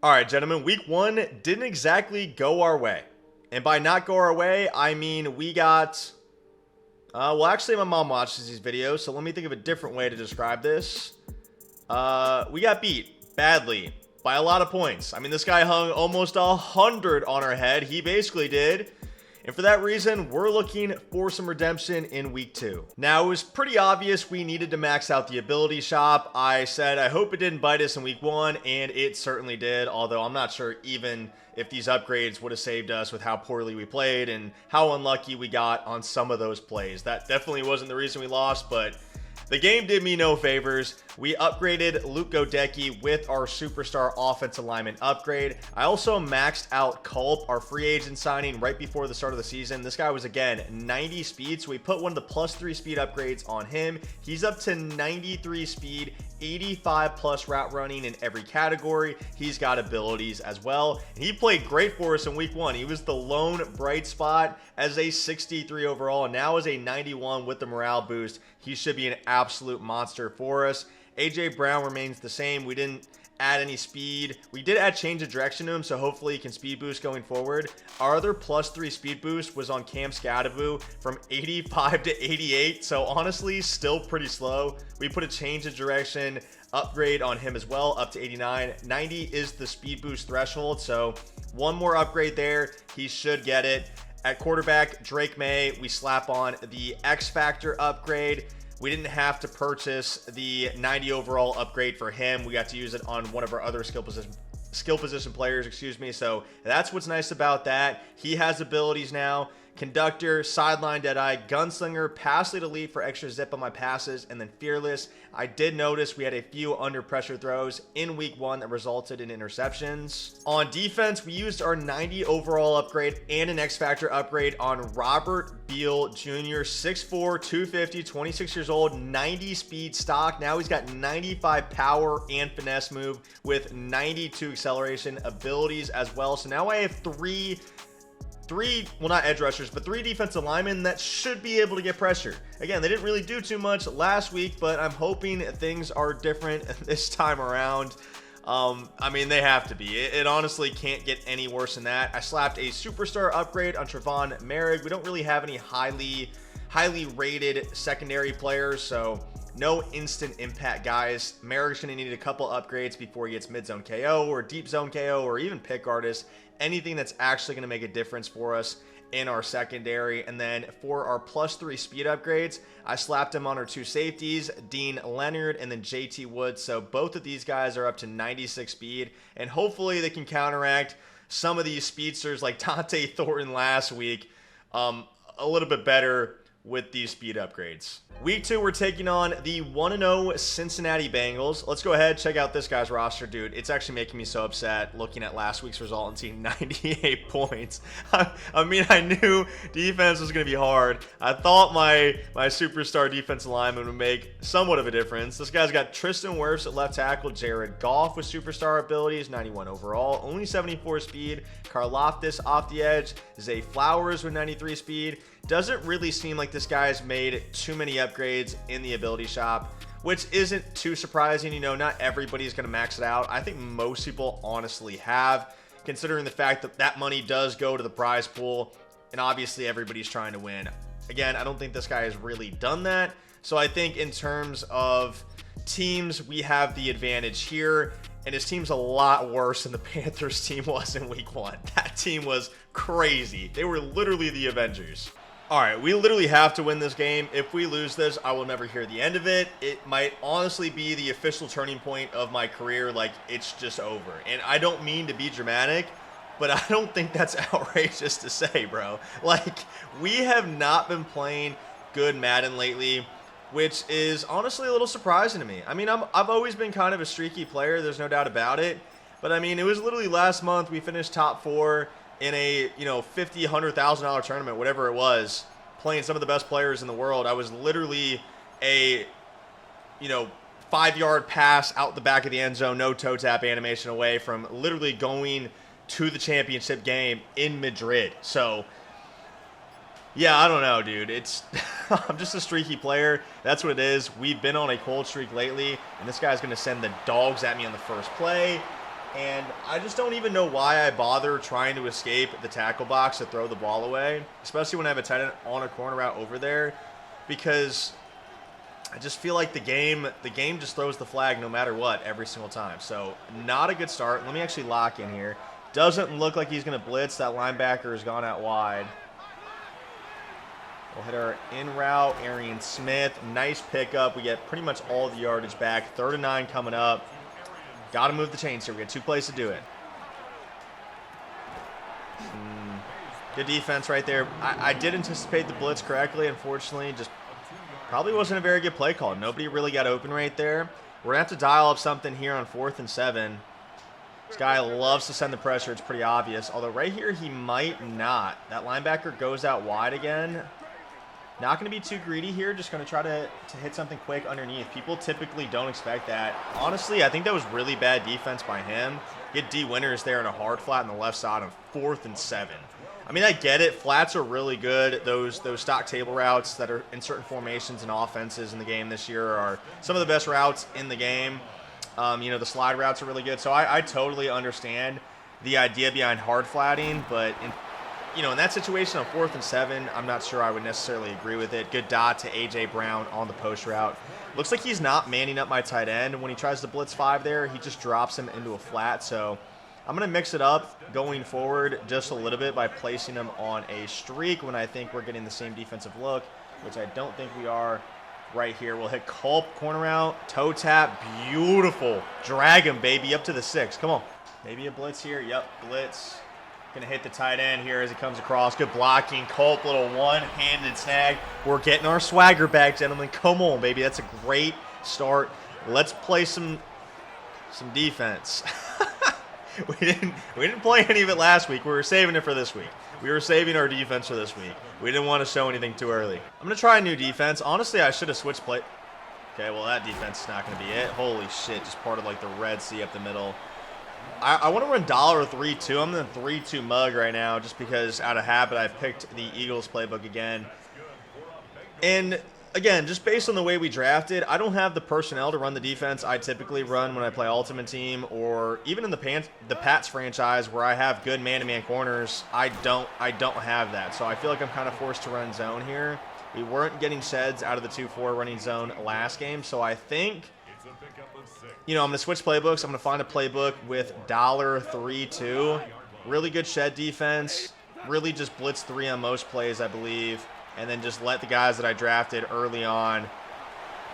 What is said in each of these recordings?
All right, gentlemen, week one didn't exactly go our way. And by not go our way, I mean we got. Well, actually, my mom watches these videos, so let me think of a different way to describe this. We got beat badly by a lot of points. I mean, this guy hung almost 100 on our head. He basically did. And for that reason, we're looking for some redemption in week two. Now, it was pretty obvious we needed to max out the ability shop. I said, I hope it didn't bite us in week one, and it certainly did. Although I'm not sure even if these upgrades would have saved us with how poorly we played and how unlucky we got on some of those plays. That definitely wasn't the reason we lost, but the game did me no favors. We upgraded Luke Godecki with our superstar offensive lineman upgrade. I also maxed out Culp, our free agent signing right before the start of the season. This guy was, again, 90 speed, so we put one of the +3 speed upgrades on him. He's up to 93 speed, 85 plus route running in every category. He's got abilities as well. And he played great for us in week one. He was the lone bright spot as a 63 overall, and now as a 91 with the morale boost. He should be an absolute monster for us. AJ Brown remains the same. We didn't add any speed. We did add change of direction to him, so hopefully he can speed boost going forward. Our other +3 speed boost was on Cam Scadaboo from 85 to 88, so honestly, still pretty slow. We put a change of direction upgrade on him as well, up to 89. 90 is the speed boost threshold, so one more upgrade there. He should get it. At quarterback, Drake May, we slap on the X Factor upgrade. We didn't have to purchase the 90 overall upgrade for him. We got to use it on one of our other skill position players, excuse me. So that's what's nice about that. He has abilities now. Conductor, sideline deadeye, gunslinger, pass lead elite for extra zip on my passes, and then fearless. I did notice we had a few under pressure throws in week one that resulted in interceptions. On defense, we used our 90 overall upgrade and an X Factor upgrade on Robert Beal Jr., 6'4", 250, 26 years old, 90 speed stock. Now he's got 95 power and finesse move with 92 acceleration abilities as well. So now I have three, well, not edge rushers, but three defensive linemen that should be able to get pressure. Again, they didn't really do too much last week, but I'm hoping things are different this time around. I mean, they have to be. It honestly can't get any worse than that. I slapped a superstar upgrade on Trevon Merrick. We don't really have any highly rated secondary players, so no instant impact guys. Merrick's going to need a couple upgrades before he gets mid-zone KO or deep zone KO or even pick artist. Anything that's actually going to make a difference for us in our secondary. And then for our +3 speed upgrades, I slapped him on our two safeties, Dean Leonard and then JT Woods. So both of these guys are up to 96 speed, and hopefully they can counteract some of these speedsters like Dante Thornton last week a little bit better with these speed upgrades. Week two, we're taking on the 1-0 Cincinnati Bengals. Let's go ahead, check out this guy's roster, dude. It's actually making me so upset looking at last week's result and seeing 98 points. I mean, I knew defense was going to be hard. I thought my superstar defensive lineman would make somewhat of a difference. This guy's got Tristan Wirfs at left tackle, Jared Goff with superstar abilities, 91 overall, only 74 speed, Karlaftis off the edge, Zay Flowers with 93 speed. Doesn't really seem like this guy's made too many upgrades in the ability shop, which isn't too surprising. You know, not everybody's going to max it out. I think most people honestly have, considering the fact that that money does go to the prize pool, and obviously everybody's trying to win. Again, I don't think this guy has really done that. So I think in terms of teams, we have the advantage here. And his team's a lot worse than the Panthers team was in week one. That team was crazy. They were literally the Avengers. All right, we literally have to win this game. If we lose this, I will never hear the end of it. It might honestly be the official turning point of my career. Like, it's just over. And I don't mean to be dramatic, but I don't think that's outrageous to say, bro. Like, we have not been playing good Madden lately, which is honestly a little surprising to me. I mean, I've always been kind of a streaky player. There's no doubt about it. But, I mean, it was literally last month we finished top 4 in a, $50,000, $100,000 tournament, whatever it was, playing some of the best players in the world. I was literally a, 5-yard pass out the back of the end zone, no toe tap animation away from literally going to the championship game in Madrid. So, yeah, I don't know, dude. I'm just a streaky player. That's what it is. We've been on a cold streak lately, and this guy's going to send the dogs at me on the first play. And I just don't even know why I bother trying to escape the tackle box to throw the ball away, especially when I have a tight end on a corner route over there, because I just feel like the game just throws the flag no matter what every single time. So not a good start. Let me actually lock in here. Doesn't look like he's going to blitz. That linebacker has gone out wide. We'll hit our in route. Arian Smith. Nice pickup. We get pretty much all the yardage back. 3rd and 9 coming up. Got to move the chains here. We got 2 plays to do it. Good defense right there. I did anticipate the blitz correctly. Unfortunately, just probably wasn't a very good play call. Nobody really got open right there. We're going to have to dial up something here on 4th and 7. This guy loves to send the pressure. It's pretty obvious. Although right here, he might not. That linebacker goes out wide again. Not going to be too greedy here. Just going to try to hit something quick underneath. People typically don't expect that. Honestly, I think that was really bad defense by him. Get D Winters there in a hard flat on the left side on 4th and 7. I mean, I get it. Flats are really good. Those stock table routes that are in certain formations and offenses in the game this year are some of the best routes in the game. You know, the slide routes are really good. So I totally understand the idea behind hard flatting, but in that situation on 4th and 7, I'm not sure I would necessarily agree with it. Good dot to A.J. Brown on the post route. Looks like he's not manning up my tight end. When he tries to blitz 5 there, he just drops him into a flat. So I'm going to mix it up going forward just a little bit by placing him on a streak when I think we're getting the same defensive look, which I don't think we are right here. We'll hit Culp, corner out, toe tap, beautiful. Drag him, baby, up to the 6. Come on. Maybe a blitz here. Yep, blitz. Going to hit the tight end here as he comes across. Good blocking. Culp, little one-handed snag. We're getting our swagger back, gentlemen. Come on, baby. That's a great start. Let's play some defense. We didn't play any of it last week. We were saving it for this week. We were saving our defense for this week. We didn't want to show anything too early. I'm going to try a new defense. Honestly, I should have switched play. Okay, well, that defense is not going to be it. Holy shit, just part of like the Red Sea up the middle. I want to run dollar 3-2. I'm in the 3-2 mug right now just because out of habit I've picked the Eagles playbook again. And again, just based on the way we drafted, I don't have the personnel to run the defense I typically run when I play Ultimate Team, or even in the Pats franchise where I have good man-to-man corners. I don't have that. So I feel like I'm kind of forced to run zone here. We weren't getting sheds out of the 2-4 running zone last game, so I think I'm going to switch playbooks. I'm going to find a playbook with dollar 3-2. Really good shed defense. Really just blitz 3 on most plays, I believe. And then just let the guys that I drafted early on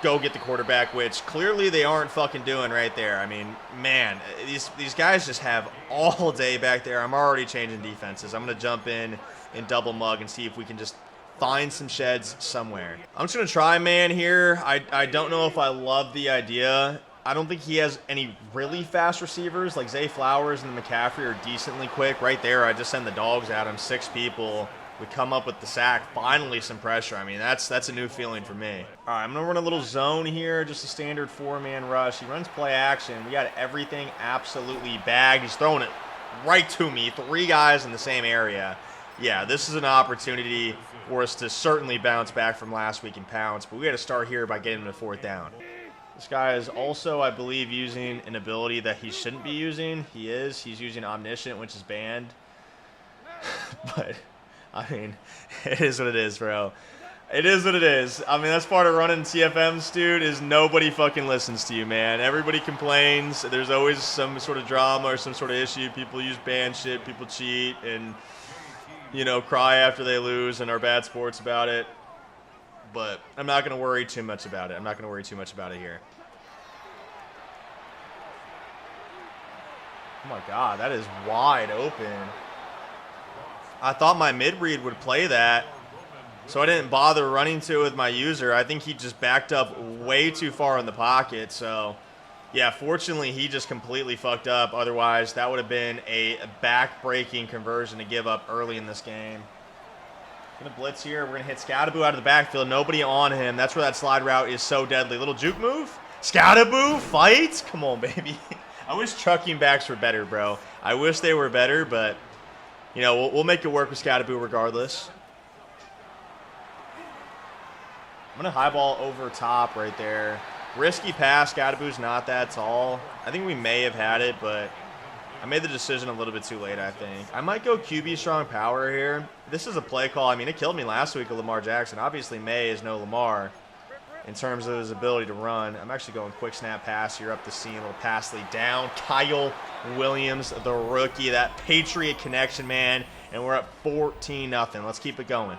go get the quarterback, which clearly they aren't fucking doing right there. I mean, man, these guys just have all day back there. I'm already changing defenses. I'm going to jump in double mug and see if we can just find some sheds somewhere. I'm just going to try man here. I don't know if I love the idea. I don't think he has any really fast receivers. Like Zay Flowers and McCaffrey are decently quick. Right there, I just send the dogs at him. 6 people. We come up with the sack. Finally some pressure. I mean, that's a new feeling for me. All right, I'm going to run a little zone here. Just a standard 4-man rush. He runs play action. We got everything absolutely bagged. He's throwing it right to me. 3 guys in the same area. Yeah, this is an opportunity for us to certainly bounce back from last week and pounce. But we got to start here by getting him to 4th down. This guy is also, I believe, using an ability that he shouldn't be using. He is. He's using Omniscient, which is banned. But, I mean, it is what it is, bro. It is what it is. I mean, that's part of running CFMs, dude, is nobody fucking listens to you, man. Everybody complains. There's always some sort of drama or some sort of issue. People use ban shit. People cheat and, cry after they lose and are bad sports about it. But I'm not going to worry too much about it. I'm not going to worry too much about it here. Oh, my God. That is wide open. I thought my mid-read would play that, so I didn't bother running to it with my user. I think he just backed up way too far in the pocket. So, yeah, fortunately, he just completely fucked up. Otherwise, that would have been a back-breaking conversion to give up early in this game. Going to blitz here. We're going to hit Scattaboo out of the backfield. Nobody on him. That's where that slide route is so deadly. Little juke move. Scattaboo fights. Come on, baby. I wish trucking backs were better, bro. I wish they were better, but, we'll make it work with Scattaboo regardless. I'm going to highball over top right there. Risky pass. Scattaboo's not that tall. I think we may have had it, but I made the decision a little bit too late, I think. I might go QB strong power here. This is a play call. I mean, it killed me last week with Lamar Jackson. Obviously, May is no Lamar in terms of his ability to run. I'm actually going quick snap pass here up the seam. A little pass lead down. Kyle Williams, the rookie. That Patriot connection, man. And we're up 14-0. Let's keep it going.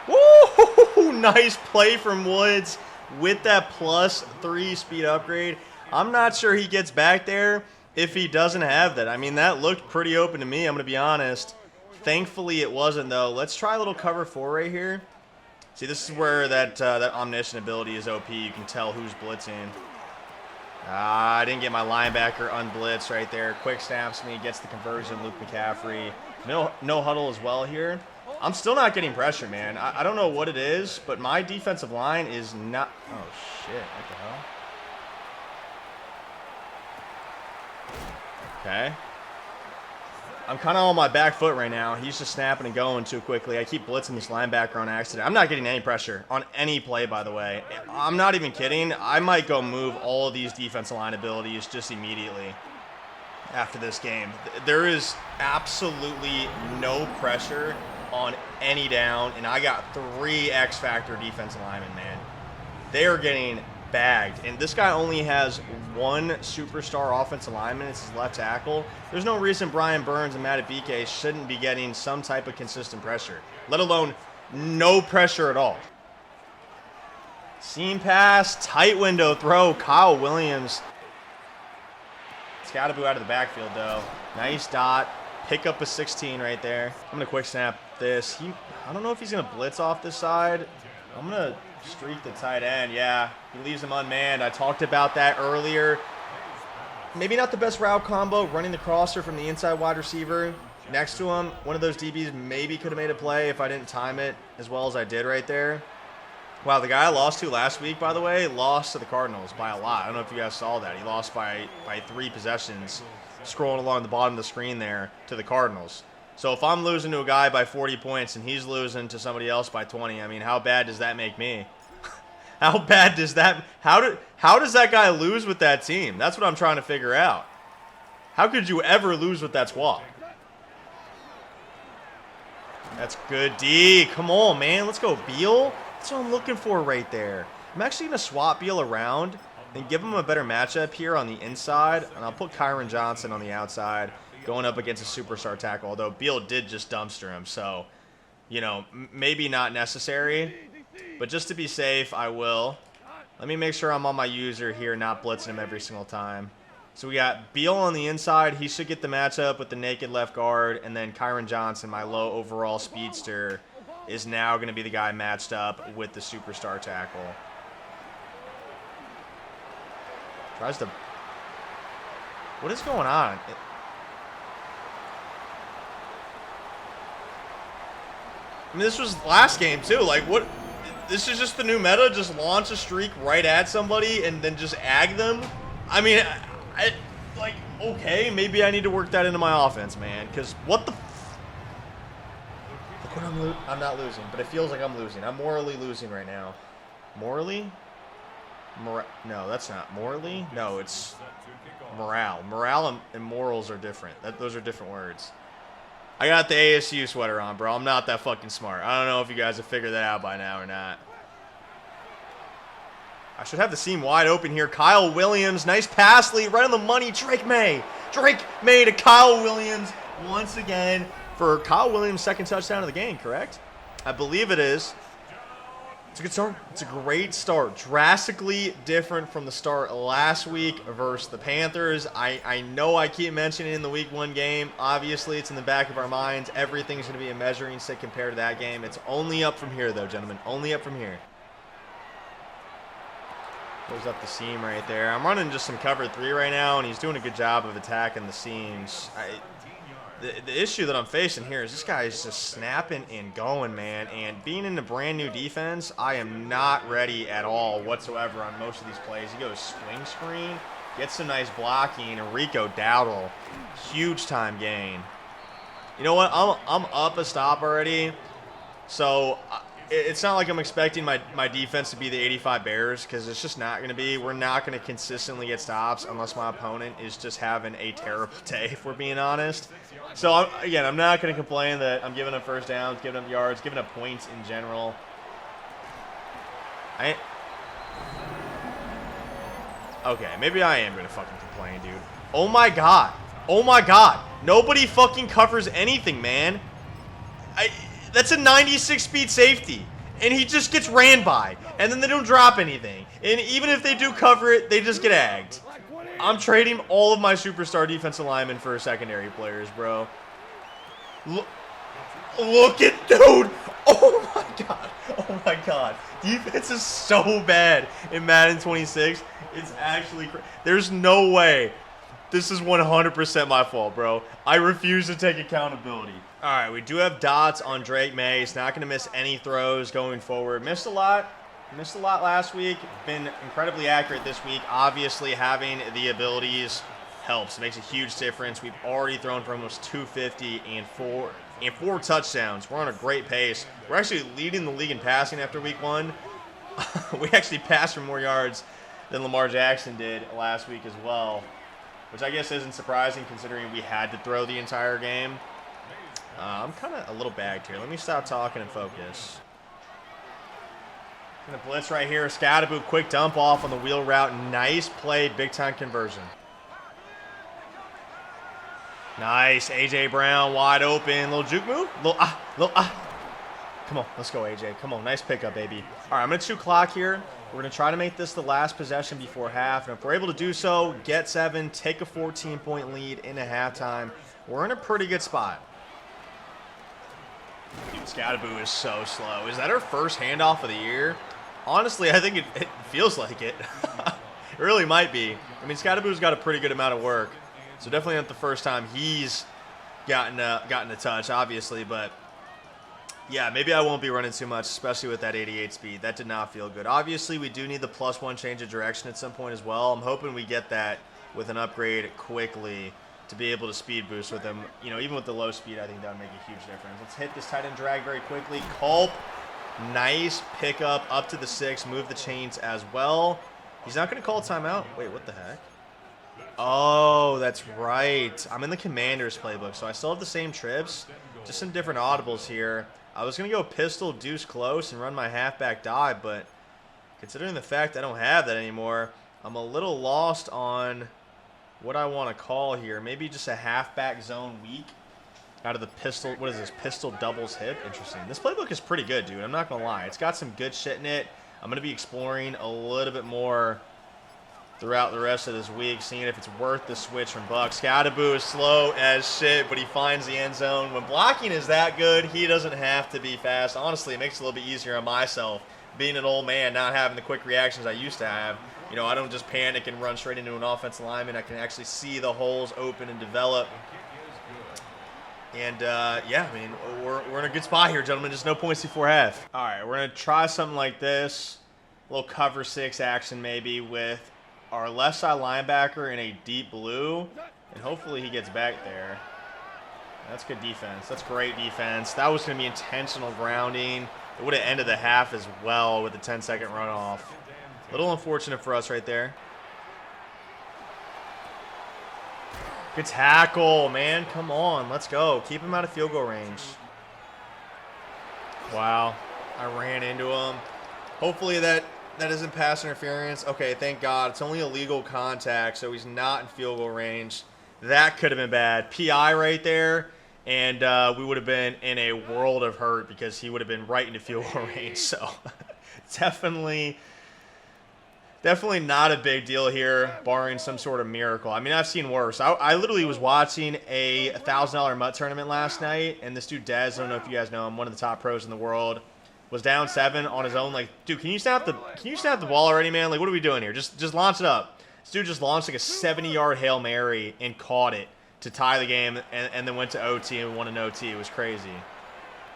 Woo! Nice play from Woods with that +3 speed upgrade. I'm not sure he gets back there if he doesn't have that. I mean, that looked pretty open to me, I'm going to be honest. Thankfully, it wasn't, though. Let's try a little cover 4 right here. See, this is where that omniscient ability is OP. You can tell who's blitzing. I didn't get my linebacker unblitzed right there. Quick snaps me, gets the conversion. Luke McCaffrey. No huddle as well here. I'm still not getting pressure, man. I don't know what it is, but my defensive line is not... Oh, shit. What the hell? Okay. I'm kind of on my back foot right now. He's just snapping and going too quickly. I keep blitzing this linebacker on accident. I'm not getting any pressure on any play, by the way. I'm not even kidding. I might go move all of these defensive line abilities just immediately after this game. There is absolutely no pressure on any down, and I got 3 X-Factor defensive linemen, man. They are getting bagged, and this guy only has 1 superstar offensive lineman. It's his left tackle. There's no reason Brian Burns and Matt Abike shouldn't be getting some type of consistent pressure, let alone no pressure at all. Seam pass, tight window throw, Kyle Williams. Scatterboo out of the backfield, though. Nice dot. Pick up a 16 right there. I'm going to quick snap this. I don't know if he's going to blitz off this side. I'm going to streak the tight end. Yeah, he leaves him unmanned. I talked about that earlier. Maybe not the best route combo, running the crosser from the inside wide receiver next to him. One of those DBs maybe could have made a play if I didn't time it as well as I did right there. Wow, the guy I lost to last week, by the way, lost to the Cardinals by a lot. I don't know if you guys saw that. He lost by 3 possessions, scrolling along the bottom of the screen there, to the Cardinals. So if I'm losing to a guy by 40 points and he's losing to somebody else by 20, I mean, how bad does that make me? How bad does that... How does that guy lose with that team? That's what I'm trying to figure out. How could you ever lose with that squad? That's good D. Come on, man. Let's go, Beal. That's what I'm looking for right there. I'm actually going to swap Beal around and give him a better matchup here on the inside. And I'll put Kyron Johnson on the outside, going up against a superstar tackle. Although Beal did just dumpster him. So, you know, maybe not necessary. But just to be safe, I will. Let me make sure I'm on my user here, not blitzing him every single time. So we got Beal on the inside. He should get the matchup with the naked left guard. And then Kyron Johnson, my low overall speedster, is now going to be the guy matched up with the superstar tackle. Tries to... What is going on? I mean, this was last game, too. Like, what... This is just the new meta? Just launch a streak right at somebody and then just ag them? I mean, like, okay, maybe I need to work that into my offense, man. Because what the... Look what I'm not losing, but it feels like I'm losing. I'm morally losing right now. Morally? No, that's not. Morally? No, it's morale. Morale and morals are different. Those are different words. I got the ASU sweater on, bro. I'm not that fucking smart. I don't know if you guys have figured that out by now or not. I should have the seam wide open here. Kyle Williams, nice pass lead, right on the money. Drake May to Kyle Williams once again for Kyle Williams' second touchdown of the game, correct? I believe it is. It's a good start. It's a great start. Drastically different from the start last week versus the Panthers. I know I keep mentioning it in the Week 1 game. Obviously, it's in the back of our minds. Everything's going to be a measuring stick compared to that game. It's only up from here, though, gentlemen. Only up from here. Goes up the seam right there. I'm running just some cover 3 right now, and he's doing a good job of attacking the seams. The issue that I'm facing here is this guy is just snapping and going, man. And being in a brand new defense, I am not ready at all whatsoever on most of these plays. He goes swing screen, gets some nice blocking, and Rico Dowdle, huge time gain. You know what? I'm up a stop already. So it's not like I'm expecting my defense to be the 85 Bears, because it's just not going to be. We're not going to consistently get stops unless my opponent is just having a terrible day, if we're being honest. So, again, I'm not going to complain that I'm giving up first downs, giving up yards, giving up points in general. Okay, maybe I am going to fucking complain, dude. Oh, my God. Oh, my God. Nobody fucking covers anything, man. That's a 96 speed safety, and he just gets ran by, and then they don't drop anything. And even if they do cover it, they just get agged. I'm trading all of my superstar defensive linemen for secondary players, bro. Look at, dude. Oh my God. Oh my God. Defense is so bad in Madden 26. It's actually crazy. There's no way. This is 100% my fault, bro. I refuse to take accountability. All right, we do have dots on Drake May. He's not going to miss any throws going forward. Missed a lot last week. Been incredibly accurate this week. Obviously, having the abilities helps. It makes a huge difference. We've already thrown for almost 250 and four touchdowns. We're on a great pace. We're actually leading the league in passing after week 1. We actually passed for more yards than Lamar Jackson did last week as well, which I guess isn't surprising considering we had to throw the entire game. I'm kind of a little bagged here. Let me stop talking and focus. Gonna blitz right here. Scatterboo, quick dump off on the wheel route. Nice play, big time conversion. Nice, AJ Brown wide open. Little juke move. Come on, let's go, AJ. Come on, nice pickup, baby. All right, I'm gonna chew clock here. We're gonna try to make this the last possession before half, and if we're able to do so, get 7, take a 14-point lead in a halftime. We're in a pretty good spot. Dude, Scatterboo is so slow. Is that our first handoff of the year? Honestly, I think it feels like it. It really might be. I mean, Scatterboo's got a pretty good amount of work, so definitely not the first time he's gotten a touch, obviously. But yeah, maybe I won't be running too much, especially with that 88 speed. That did not feel good. Obviously, we do need the +1 change of direction at some point as well. I'm hoping we get that with an upgrade quickly, to be able to speed boost with him. You know, even with the low speed, I think that would make a huge difference. Let's hit this tight end drag very quickly. Culp, nice pickup up to the 6. Move the chains as well. He's not going to call timeout. Wait, what the heck? Oh, that's right. I'm in the Commander's playbook, so I still have the same trips, just some different audibles here. I was going to go pistol, deuce close, and run my halfback dive, but considering the fact I don't have that anymore, I'm a little lost on what I want to call here. Maybe just a halfback zone weak out of the pistol. What is this? Pistol doubles hip. Interesting. This playbook is pretty good, dude. I'm not going to lie. It's got some good shit in it. I'm going to be exploring a little bit more throughout the rest of this week, seeing if it's worth the switch from Buck. Scatterboo is slow as shit, but he finds the end zone. When blocking is that good, he doesn't have to be fast. Honestly, it makes it a little bit easier on myself, being an old man, not having the quick reactions I used to have. You know, I don't just panic and run straight into an offensive lineman. I can actually see the holes open and develop. And, yeah, I mean, we're in a good spot here, gentlemen. Just no points before half. All right, we're going to try something like this. A little cover 6 action maybe with our left side linebacker in a deep blue. And hopefully he gets back there. That's good defense. That's great defense. That was going to be intentional grounding. It would have ended the half as well with the 10-second runoff. A little unfortunate for us right there. Good tackle, man. Come on. Let's go. Keep him out of field goal range. Wow. I ran into him. Hopefully that isn't pass interference. Okay, thank God. It's only illegal contact, so he's not in field goal range. That could have been bad. PI right there, and we would have been in a world of hurt because he would have been right into field goal range. So Definitely not a big deal here, barring some sort of miracle. I mean, I've seen worse. I literally was watching a $1,000 MUT tournament last night, and this dude, Dez, I don't know if you guys know him, one of the top pros in the world, was down 7 on his own. Like, dude, can you snap the ball already, man? Like, what are we doing here? Just launch it up. This dude just launched like a 70-yard Hail Mary and caught it to tie the game, and then went to OT and won an OT. It was crazy.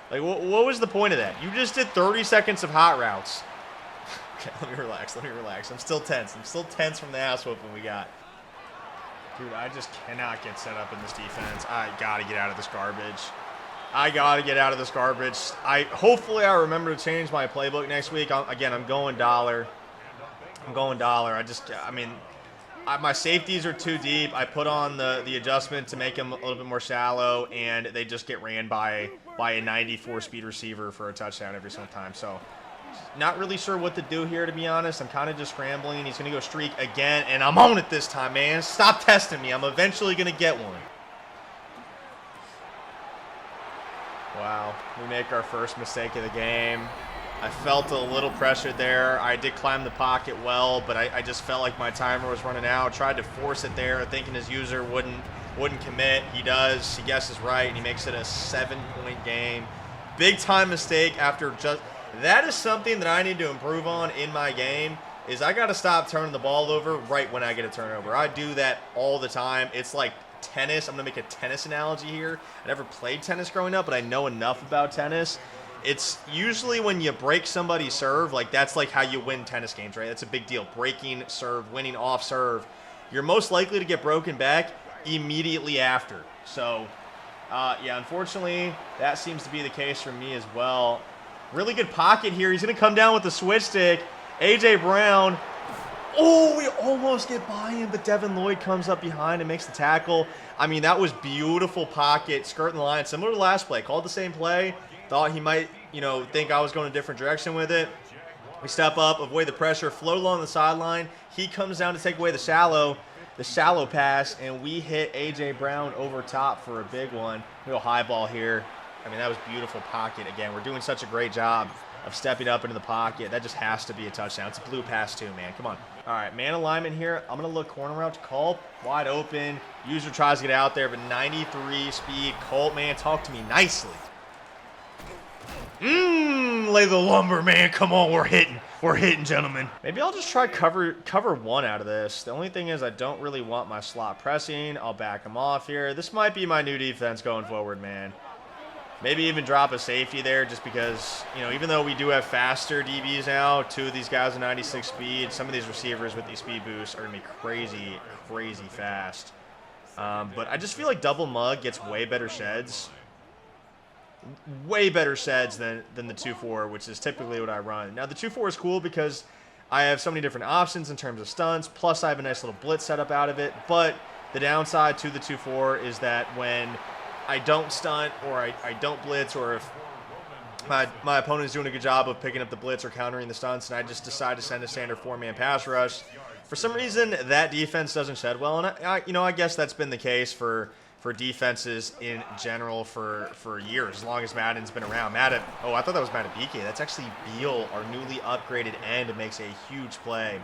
Like, what was the point of that? You just did 30 seconds of hot routes. Okay, let me relax. I'm still tense. From the ass whooping we got. Dude, I just cannot get set up in this defense. I got to get out of this garbage. I got to get out of this garbage. Hopefully I remember to change my playbook next week. Again, I'm going dollar. My safeties are too deep. I put on the adjustment to make them a little bit more shallow, and they just get ran by a 94 speed receiver for a touchdown every single time. So not really sure what to do here, to be honest. I'm kind of just scrambling. He's going to go streak again, and I'm on it this time, man. Stop testing me. I'm eventually going to get one. Wow, we make our first mistake of the game. I felt a little pressure there. I did climb the pocket well, but I just felt like my timer was running out. Tried to force it there, thinking his user wouldn't commit. He does. He guesses right, and he makes it a 7-point game. Big time mistake after just... That is something that I need to improve on in my game, is I got to stop turning the ball over right when I get a turnover. I do that all the time. It's like tennis. I'm going to make a tennis analogy here. I never played tennis growing up, but I know enough about tennis. It's usually when you break somebody's serve, like that's like how you win tennis games, right? That's a big deal. Breaking serve, winning off serve. You're most likely to get broken back immediately after. So, yeah, unfortunately, that seems to be the case for me as well. Really good pocket here. He's going to come down with the switch stick. A.J. Brown. Oh, we almost get by him, but Devin Lloyd comes up behind and makes the tackle. I mean, that was beautiful pocket, skirting the line. Similar to last play. Called the same play. Thought he might, think I was going a different direction with it. We step up, avoid the pressure, float along the sideline. He comes down to take away the shallow pass, and we hit A.J. Brown over top for a big one. Real high ball here. I mean, that was beautiful pocket. Again, we're doing such a great job of stepping up into the pocket. That just has to be a touchdown. It's a blue pass too, man. Come on. All right, man alignment here. I'm going to look corner route to Culp. Wide open. User tries to get out there, but 93 speed. Culp, man, talk to me nicely. Lay the lumber, man. Come on, we're hitting. We're hitting, gentlemen. Maybe I'll just try cover one out of this. The only thing is I don't really want my slot pressing. I'll back him off here. This might be my new defense going forward, man. Maybe even drop a safety there just because, even though we do have faster DBs now, two of these guys are 96 speed. Some of these receivers with these speed boosts are going to be crazy, crazy fast. But I just feel like double mug gets way better sheds. Way better sheds than the 2-4, which is typically what I run. Now, the 2-4 is cool because I have so many different options in terms of stunts, plus I have a nice little blitz setup out of it. But the downside to the 2-4 is that when I don't stunt or I don't blitz, or if my opponent is doing a good job of picking up the blitz or countering the stunts and I just decide to send a standard 4-man pass rush, for some reason that defense doesn't shed well. And I guess that's been the case for defenses in general for years, as long as Madden's been around. I thought that was Matabike. That's actually Beal, our newly upgraded end, makes a huge play.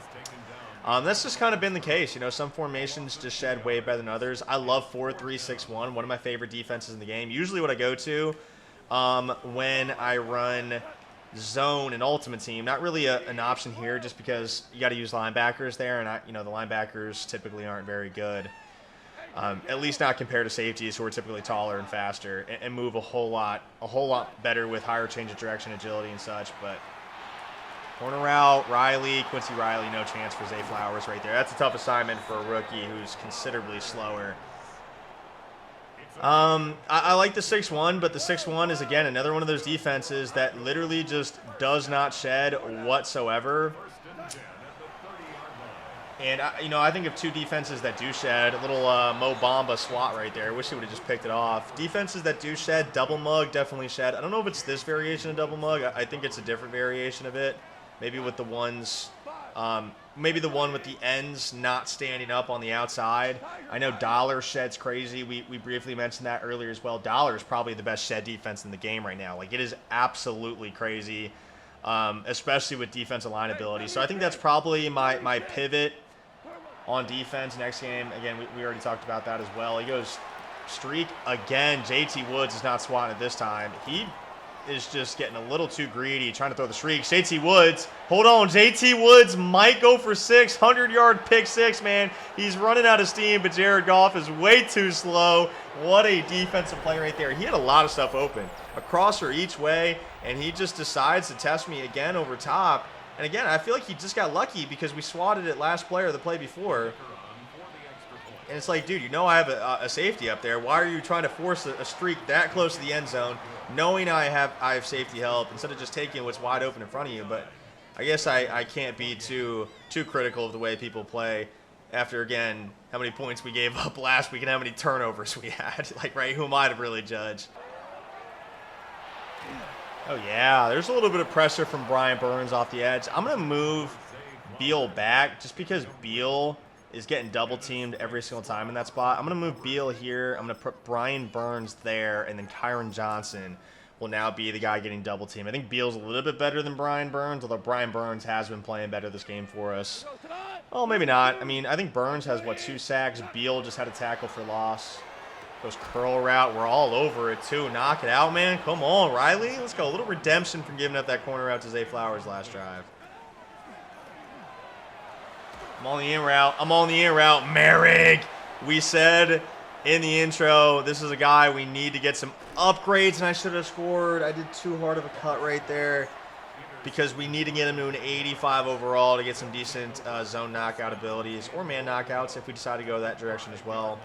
That's just kind of been the case. Some formations just shed way better than others. I love 4-3-6-1, one of my favorite defenses in the game. Usually what I go to when I run zone and ultimate team. Not really an option here just because you got to use linebackers there, and the linebackers typically aren't very good. At least not compared to safeties, who are typically taller and faster and move a whole lot better with higher change of direction, agility, and such. But corner route, Quincy Riley, no chance for Zay Flowers right there. That's a tough assignment for a rookie who's considerably slower. I like the 6-1, but the 6-1 is, again, another one of those defenses that literally just does not shed whatsoever. And, I think of two defenses that do shed. A little Mo Bamba swat right there. I wish he would have just picked it off. Defenses that do shed, double mug definitely shed. I don't know if it's this variation of double mug. I think it's a different variation of it. Maybe with the ones, maybe the one with the ends not standing up on the outside. I know Dollar sheds crazy. We briefly mentioned that earlier as well. Dollar is probably the best shed defense in the game right now. Like, it is absolutely crazy, especially with defensive line ability. So I think that's probably my pivot on defense next game. Again, we already talked about that as well. He goes streak again. JT Woods is not swatting it this time. He is just getting a little too greedy, trying to throw the streak. JT Woods, hold on. JT Woods might go for 600-yard pick six, man. He's running out of steam, but Jared Goff is way too slow. What a defensive play right there. He had a lot of stuff open, a crosser each way, and he just decides to test me again over top. And again, I feel like he just got lucky because we swatted it last play or the play before. And it's like, dude, you know I have a safety up there. Why are you trying to force a streak that close to the end zone, knowing I have safety help, instead of just taking what's wide open in front of you? But I guess I can't be too critical of the way people play after, again, how many points we gave up last week and how many turnovers we had. Like, right, who am I to really judge? Oh, yeah, there's a little bit of pressure from Brian Burns off the edge. I'm going to move Beal back just because Beal is getting double-teamed every single time in that spot. I'm going to move Beal here. I'm going to put Brian Burns there, and then Kyron Johnson will now be the guy getting double-teamed. I think Beal's a little bit better than Brian Burns, although Brian Burns has been playing better this game for us. Well, maybe not. I mean, I think Burns has, what, 2 sacks? Beal just had a tackle for loss. Goes curl route. We're all over it, too. Knock it out, man. Come on, Riley. Let's go. A little redemption from giving up that corner route to Zay Flowers last drive. I'm on the in route. I'm on the in route. Merrick. We said in the intro, this is a guy we need to get some upgrades, and I should have scored. I did too hard of a cut right there because we need to get him to an 85 overall to get some decent zone knockout abilities or man knockouts if we decide to go that direction as well.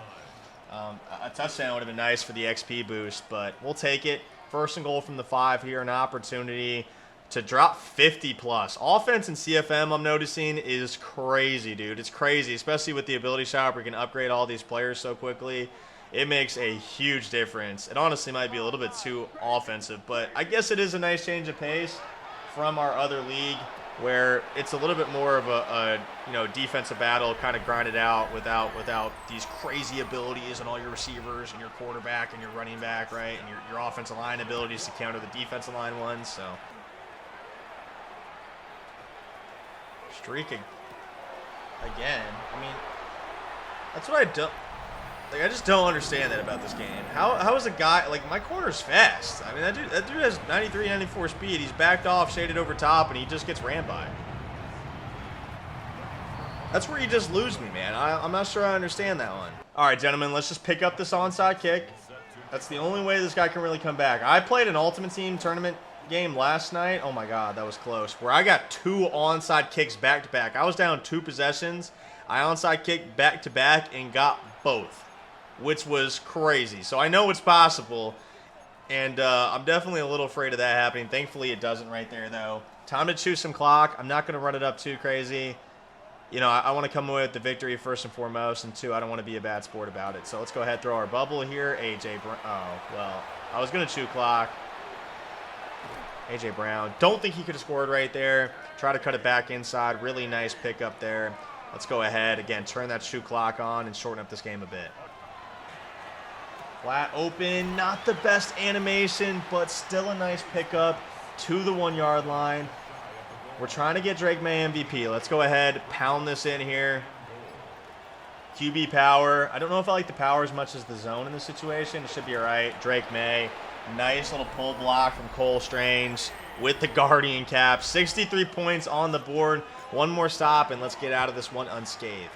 A touchdown would have been nice for the XP boost, but we'll take it. First and goal from the 5 here, an opportunity to drop 50+. Offense in CFM, I'm noticing, is crazy, dude. It's crazy, especially with the ability shop where you can upgrade all these players so quickly. It makes a huge difference. It honestly might be a little bit too offensive, but I guess it is a nice change of pace from our other league where it's a little bit more of a defensive battle, kind of grinded out without these crazy abilities and all your receivers and your quarterback and your running back, right, and your offensive line abilities to counter the defensive line ones. So streaking again. I mean, that's what I don't. Like, I just don't understand that about this game. How is a guy, like, my corner's fast. I mean, that dude has 93, 94 speed. He's backed off, shaded over top, and he just gets ran by. That's where you just lose me, man. I'm not sure I understand that one. All right, gentlemen, let's just pick up this onside kick. That's the only way this guy can really come back. I played an Ultimate Team tournament game last night. Oh, my God, that was close. Where I got 2 onside kicks back-to-back. I was down 2 possessions. I onside kicked back-to-back and got both, which was crazy. So I know it's possible, and I'm definitely a little afraid of that happening. Thankfully, it doesn't right there, though. Time to chew some clock. I'm not going to run it up too crazy. You know, I want to come away with the victory first and foremost, and 2, I don't want to be a bad sport about it. So let's go ahead, throw our bubble here. A.J. Brown. Oh, well, I was going to chew clock. A.J. Brown. Don't think he could have scored right there. Try to cut it back inside. Really nice pickup there. Let's go ahead. Again, turn that chew clock on and shorten up this game a bit. Flat open, not the best animation, but still a nice pickup to the 1-yard line. We're trying to get Drake May MVP. Let's go ahead, pound this in here. QB power. I don't know if I like the power as much as the zone in this situation. It should be all right. Drake May. Nice little pull block from Cole Strange with the Guardian cap. 63 points on the board. One more stop, and let's get out of this one unscathed.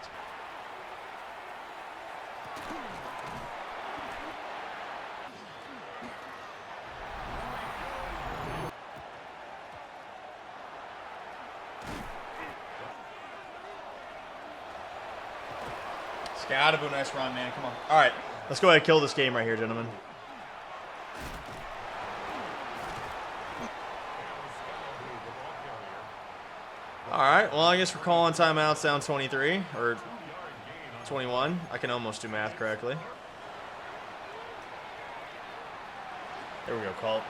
Scottaboo, nice run, man. Come on. All right, let's go ahead and kill this game right here, gentlemen. All right, well, I guess we're calling timeouts down 23 or 21. I can almost do math correctly. There we go, Colt.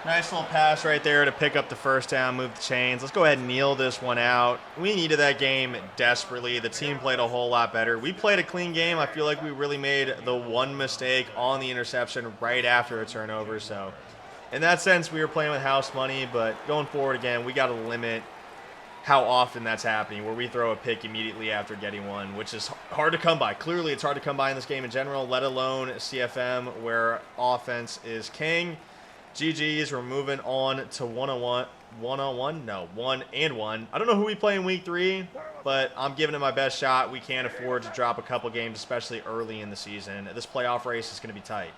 Nice little pass right there to pick up the first down, move the chains. Let's go ahead and kneel this one out. We needed that game desperately. The team played a whole lot better. We played a clean game. I feel like we really made the one mistake on the interception right after a turnover. So in that sense, we were playing with house money. But going forward, again, we got to limit how often that's happening, where we throw a pick immediately after getting one, which is hard to come by. Clearly, it's hard to come by in this game in general, let alone CFM, where offense is king. GG's, we're moving on to 1-on-1. No, 1-and-1. I don't know who we play in week 3, but I'm giving it my best shot. We can't afford to drop a couple games, especially early in the season. This playoff race is going to be tight.